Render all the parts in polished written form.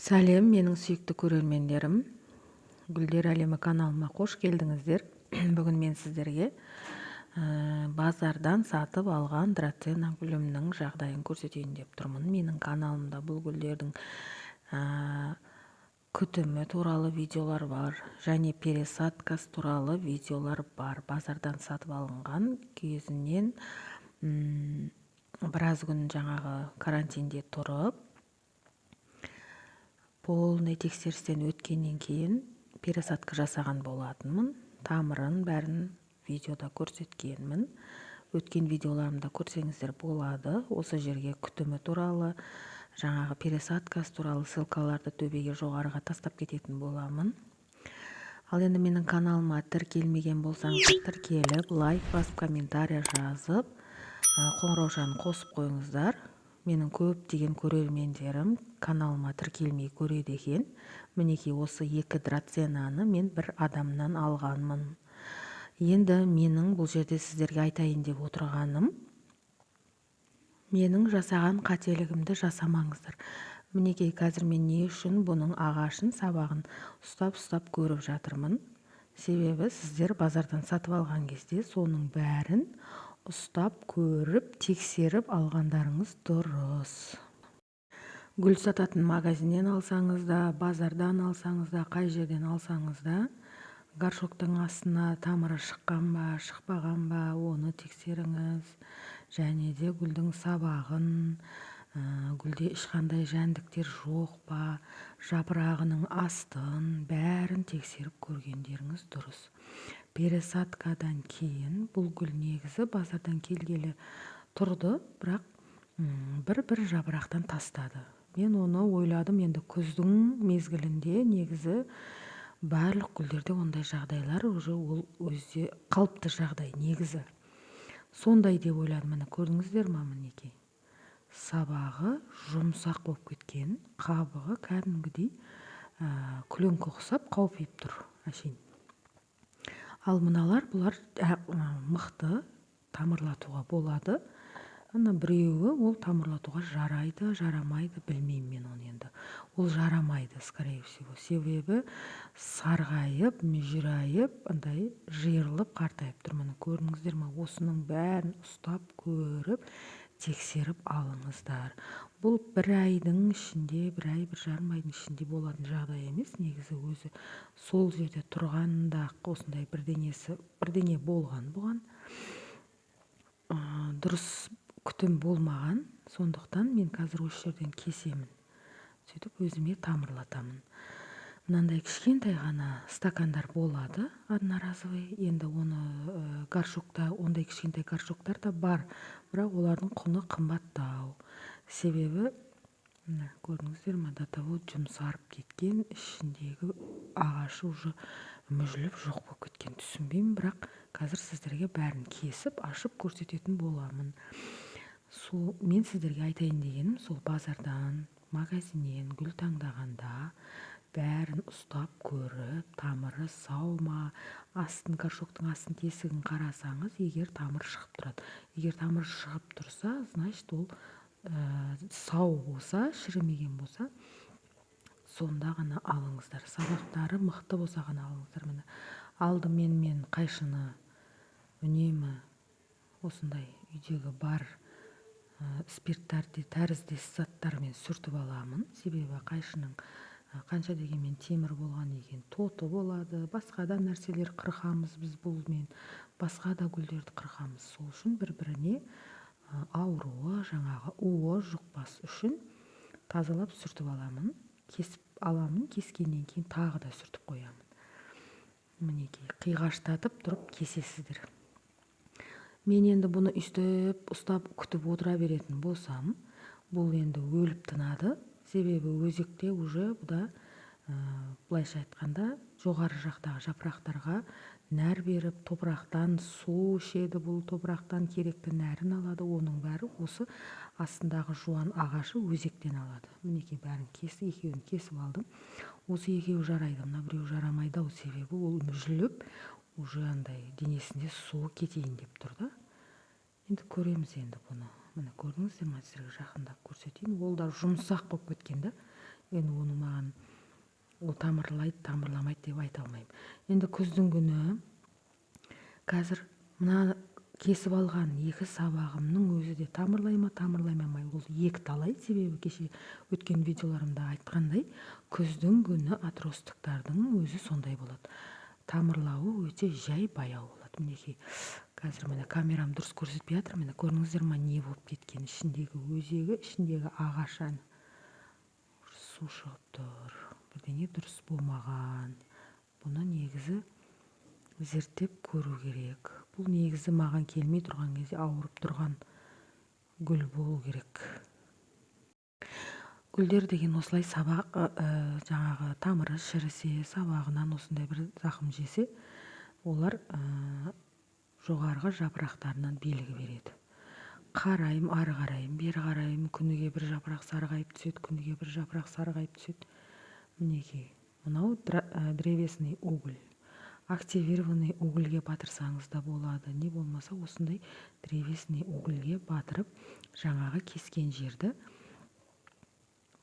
Сәлем, менің сүйікті көрермендерім. Гүлдер әлемі каналыма қош келдіңіздер. Бүгін мен сіздерге базардан сатып алған драцена гүлімнің жағдайын көрсетейін деп тұрмын. Менің каналымда бұл гүлдердің күтімі туралы видеолар бар, және пересадкасы туралы видеолар бар. Базардан сатып алынған кезінен біраз күн жаңағы карантинде тұрып, полный тексерістен өткеннен кейін пересадка жасаған болатынмын. Тамырын бәрін видеода көрсеткенмін. Өткен видеоларымда көрсеңіздер болады. Осы жерге күтімі туралы, жаңағы пересадкасы туралы ссылкаларды төбеге жоғарыға тастап кететін боламын. Ал енді менің каналыма тіркелмеген болсаңыздар, тіркеліп, лайк басып, комментария жазып, қоңыраушаны қосып қойыңыздар. Менің көптеген көрермендерім каналыма тіркелмей көреді екен. Мінекей осы екі драценаны мен бір адамнан алғанмын. Енді менің бұл жерде сіздерге айтайын деп отырғаным, менің жасаған қателігімді жасамаңыздар. Мінекей қазір мен не үшін бұның ағашын, сабағын ұстап көріп жатырмын. Себебі сіздер базардан сатып алған кезде соның бәрін ұстап көріп, тексеріп алғандарыңыз дұрыс. Гүл сататын магазиннен алсаңыз да, базардан алсаңыз да, қай жерден алсаңыз да, горшоктың астына тамыры шыққан ба, шықпаған ба, оны тексеріңіз. Және де гүлдің сабағын, гүлде ешқандай жәндіктер жоқ па, жапырағының астын, бәрін тексеріп көргендеріңіз дұрыс. Пересадкадан кейін бұл гүл негізі базардан келгелі тұрды, бірақ бір жапырақтан тастады. Мен оны ойладым, енді күздің мезгілінде негізі барлық гүлдерде ондай жағдайлар уже ол өзде қалыпты жағдай негізі. Сондай деп ойладым. Міне көрдіңіздер ме, мінекей. Сабағы жұмсақ болып кеткен, қабығы кәдімгідей күлеңкі ұқсап қауіпейіп тұр. Әшейін. Ал мыналар, бұлар мықты тамырлатуға болады. Ана біреуі ол тамырлатуға жарайды, жарамайды, білмеймін мен оны енді. Ол жарамайды, скорее всего. Себебі сарғайып, мүжірайып, андай жиырылып, қартайып тұр. Міне көрдіңіздер ме? Осының бәрін ұстап көріп, тексеріп алыңыздар. Бұл бір айдың ішінде, бір ай, бір жарым айдың ішінде болатын жағдай емес. Негізі өзі сол жерде тұрғанда осындай бірдеңе болған бұған. Дұрыс күтім болмаған. Сондықтан мен қазір осы жерден кесемін. Сөйтіп өзіме тамырлатамын. Мынандай кішкентай ғана стакандар болады, одноразовый. Енді оны горшокта, ондай кішкентай горшоктар да бар, бірақ олардың құны қымбаттау. Себебі, көрдіңіздер ме, до того жұмсарып кеткен, ішіндегі ағашы уже мүжіліп жоқ болып кеткен. Түсінбеймін, бірақ қазір сіздерге бәрін кесіп, ашып көрсететін боламын. Мен сіздерге айтайын дегенім, сол базардан, магазиннен гүл таңдағанда бәрін ұстап көріп, тамыры сау ма, горшоктың астын тесігін қарасаңыз, егер тамыр шығып тұрады. Егер тамыр шығып тұрса, значит ол сау болса, шірімеген болса, сонда ғана алыңыздар. Сабақтары мықты болса ғана алыңыздар. Міне алдымен мен қайшыны үнемі осындай үйдегі бар спирттарды тәріздес заттармен сүртіп аламын. Себебі қайшының қанша дегенмен темір болған екен, тоты болады, басқа да нәрселер қырқамыз біз бұлмен, басқа да гүлдерді қырқамыз. Сол үшін бір-біріне ауруы, жаңағы уы жұқпас үшін тазалап сүртіп аламын. Кесіп аламын, кескеннен кейін тағы да сүртіп қоямын. Мінекей, қиғаштатып тұрып кесесіздер. Мен енді бұны ұстап күтіп отыра беретін болсам, бұл енді өліп тынады. Себебі өзекте уже бұда, былайша айтқанда, жоғары жақтағы жапырақтарға нәр беріп, топырақтан су ішеді, бұл топырақтан керекті нәрін алады. Оның бәрі осы астындағы жуан ағашы өзектен алады. Мінекей бәрін екеуін кесіп алдым. Осы екеуі жарайды, мына біреу жарамайды, себебі ол мүжіліп, уже андай денесінде су кетейін деп тұрды. Енді көреміз енді бұны. Міне көрдіңіздер ме, сіздерге жақындап көрсетейін. Ол да жұмсақ болып кеткен да. Енді оны маған ол тамырлайды, тамырламайды деп айта алмаймын. Енді күздің күні қазір мына кесіп алған 2 сабағымның өзі де тамырлай ма, тамырламай ол екі талай. Себебі кеше өткен видеоларымда айтқандай, күздің күні отростықтардың өзі сондай болады. Тамырлауы өте жай, баяу болады. Мінекей, қазір міне камерам дұрыс көрсетпей жатыр. Міне көрдіңіздер ма, не болып кеткен, ішіндегі өзегі, ішіндегі ағаш су шығып тұр. Бірдеңе дұрыс болмаған. Бұны негізі зерттеп көру керек. Бұл негізі маған келмей тұрған кезде ауырып тұрған гүл болу керек. Гүлдер деген осылай сабақ, жаңағы тамыры шірісе, сабағынан осындай бір зақым жесе, олар жоғарғы жапырақтарынан белгі береді. Қарайым, ары қарайым, бері қарайым, күніге бір жапырақ сарғайып түседі, күніге бір жапырақ сарғайып түседі. Мінекей, мынау древесный уголь. Активированный угольге батырсаңыз да болады, не болмаса осындай древесный угольге батырып, жаңағы кескен жерді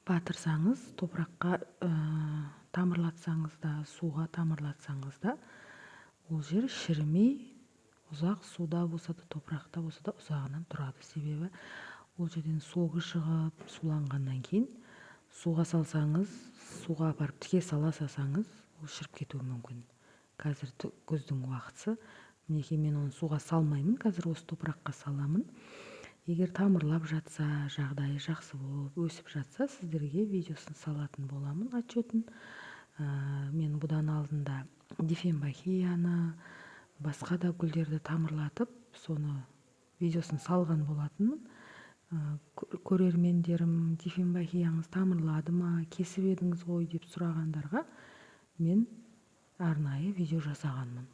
батырсаңыз, топыраққа тамырлатсаңыз да, суға тамырлатсаңыз да, ол жер шірімей, ұзақ суда болса да, топырақта болса да ұзағынан тұрады. Себебі ол жерден соғы шығып, суланғаннан кейін суға салсаңыз, суға апарып тіке сала салсаңыз, ол шіріп кетуі мүмкін. Қазір күздің уақытысы. Мінекей, мен оны суға салмаймын, қазір осы топыраққа саламын. Егер тамырлап жатса, жағдайы жақсы болып, өсіп жатса, сіздерге видеосын салатын боламын, отчетін. Мен бұдан алдында дифенбахияны, басқа да гүлдерді тамырлатып, соны видеосын салған болатынмын. Көрермендерім, дифенбахияңыз тамырлады ма, кесіп едіңіз ғой деп сұрағандарға мен арнайы видео жасағанмын.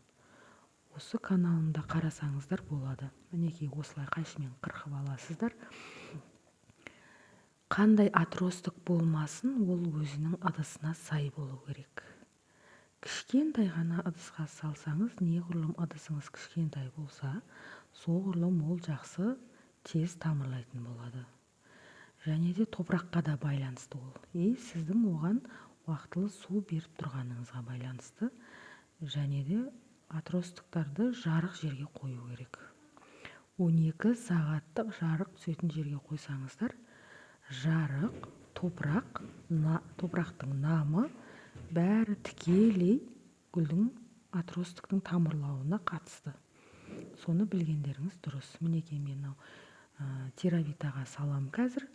Осы каналымда қарасаңыздар болады. Мінекей, осылай қайшымен қырқып аласыздар. Қандай отростық болмасын, ол өзінің ыдысына сай болу керек. Кішкентай ғана ыдысқа салсаңыз, неғұрлым ыдысыңыз кішкентай болса, соғұрлым ол жақсы тез тамырлайтын болады. Және де топыраққа да байланысты ол. Сіздің оған уақытылы су беріп тұрғаныңызға байланысты. Және де отростықтарды жарық жерге қою керек. 12 сағаттық жарық түсетін жерге қойсаңыздар, жарық, топырақ, топырақтың намы бәрі тікелей гүлдің отростықтың тамырлауына қатысты. Соны білгендеріңіз дұрыс. Мінекей, мен теравитаға салам қазір.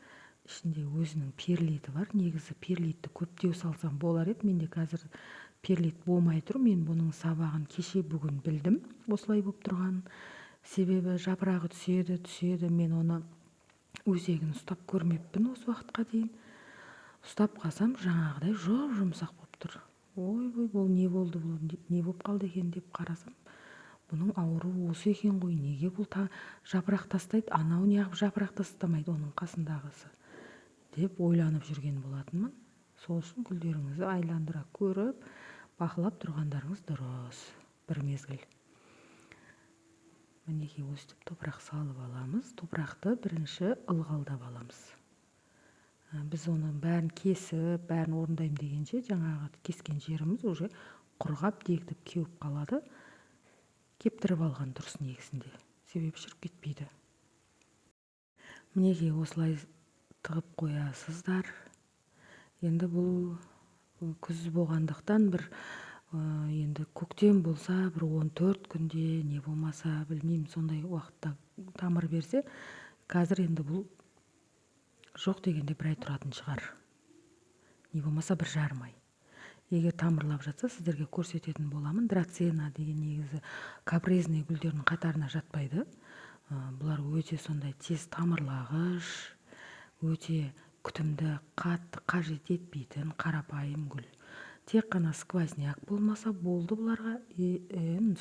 Ішінде өзінің перлиті бар. Негізі перлитті көптеу салсам болар еді. Менде қазір перлит болмай тұр. Мен бұның сабағын кеше бүгін білдім, осылай болып тұрған. Себебі жапырағы түседі. Мен оны өзегін ұстап көрмеппін осы уақытқа дейін. Ұстап қалсам, жаңағыдай жұмсақ болып тұр. Ой, бұл не болды, бұл не болып қалды екен деп қарасам, бұның ауруы осы екен ғой. Неге бұл жапырақ тастайды, анау неғып жапырақ тастамайды оның қасындағысы деп ойланып жүрген болатынмын. Сол үшін гүлдеріңізді айландыра көріп, бақылап тұрғандарыңыз дұрыс. Бір мезгіл. Мінекей, өстіп топырақ салып аламыз. Топырақты бірінші ылғалдап аламыз. Біз оны бәрін кесіп, бәрін орындайым дегенше, жаңағы кескен жеріміз уже құрғап, дегдіп кеуіп қалады. Кептіріп алған дұрыс негізінде. Себебі шіріп кетпейді. Мінекей, осылай тығып қоясыздар. Енді бұл күз болғандықтан бір енді көктем болса, бір 14 күнде, не болмаса, білмеймін, сондай уақытта тамыр берсе, қазір енді бұл жоқ дегенде бір ай тұратын шығар. Не болмаса бір жарым ай. Егер тамырлап жатса, сіздерге көрсететін боламын. Драцена деген негізі капризный гүлдердің қатарына жатпайды. Бұлар өте сондай тез тамырлағыш, өте күтімді қатты қажет етпейтін қарапайым гүл. Тек қана сквозняк болмаса болды бұларға,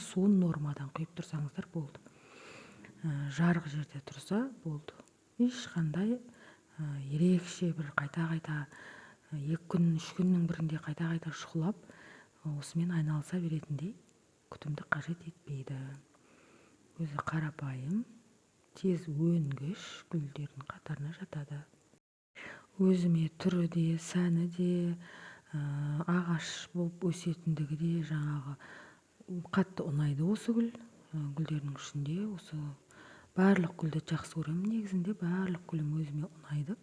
суын нормадан құйып тұрсаңыздар болды. Жарық жерде тұрса болды. Ешқандай ерекше бір қайта-қайта 2 күн, 3 күннің бірінде қайта-қайта шұқылап, осымен айналыса беретіндей күтімді қажет етпейді. Өзі қарапайым, тез өнгіш гүлдердің қатарына жатады. өзіме түрі де сәні де ағаш болып өсетіндігі де жаңағы қатты ұнайды осы гүл. Гүлдердің ішінде осы барлық гүлді жақсы көремін негізінде, барлық гүлім өзіме ұнайды,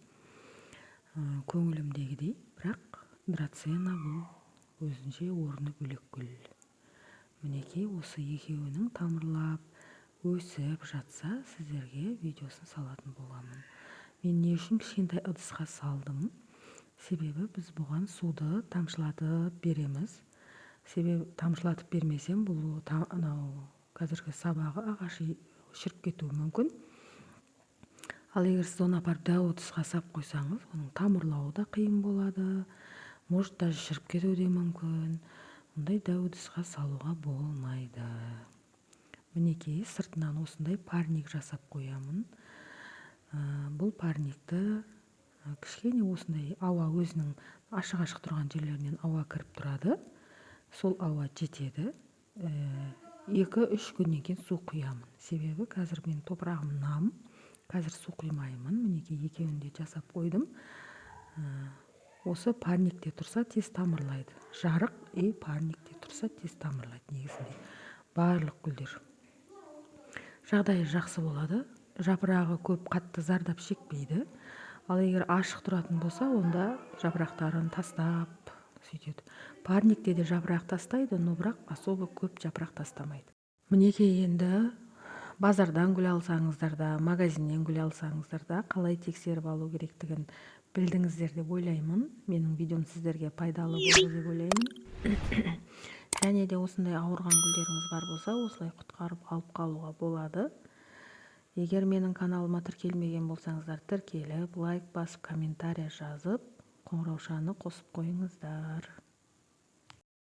көңілімдегідей. Бірақ драцена бұл өзінше орны бөлек гүл. Мінекей осы екеуінің тамырлап өсіп жатса сіздерге видеосын салатын боламын. Мен не үшін кішкентай ыдысқа салдым? Себебі біз бұған суды тамшылатып береміз. Себебі тамшылатып бермесем, бұл қазіргі сабағы ағашы шіріп кетуі мүмкін. Ал егер сіз оны апарып дәу ыдысқа сап қойсаңыз, оның тамырлауы да қиын болады, может даже шіріп кетуі де мүмкін. Ондай дәу ыдысқа салуға болмайды. Мінекей сыртынан осындай парник жасап қоямын. Бұл парникті кішкене осындай ауа өзінің ашық тұрған жерлерінен ауа кіріп тұрады. Сол ауа жетеді. 2-3 күннен кейін су құямын. Себебі қазір мен топырағым нам, қазір су құймаймын. Мінекей екеуін де жасап қойдым. Осы парникте тұрса тез тамырлайды. Жарық парникте тұрса тез тамырлайды негізінде. Барлық гүлдер жағдайы жақсы болады. Жапырағы көп қатты зардап шекпейді. Ал егер ашық тұратын болса, онда жапырақтарын тастап сөйтеді. Парникте де жапырақ тастайды, но бірақ особо көп жапырақ тастамайды. Мінекей енді базардан гүл алсаңыздар да, магазиннен гүл алсаңыздар да қалай тексеріп алу керектігін білдіңіздер деп ойлаймын. Менің видеом сіздерге пайдалы болды деп ойлаймын. Және де осындай ауырған гүлдеріңіз бар болса, осылай құтқарып алып қалуға болады. Егер менің каналыма тіркелмеген болсаңыздар, тіркеліп, лайк басып, комментария жазып, қоңыраушаны қосып қойыңыздар.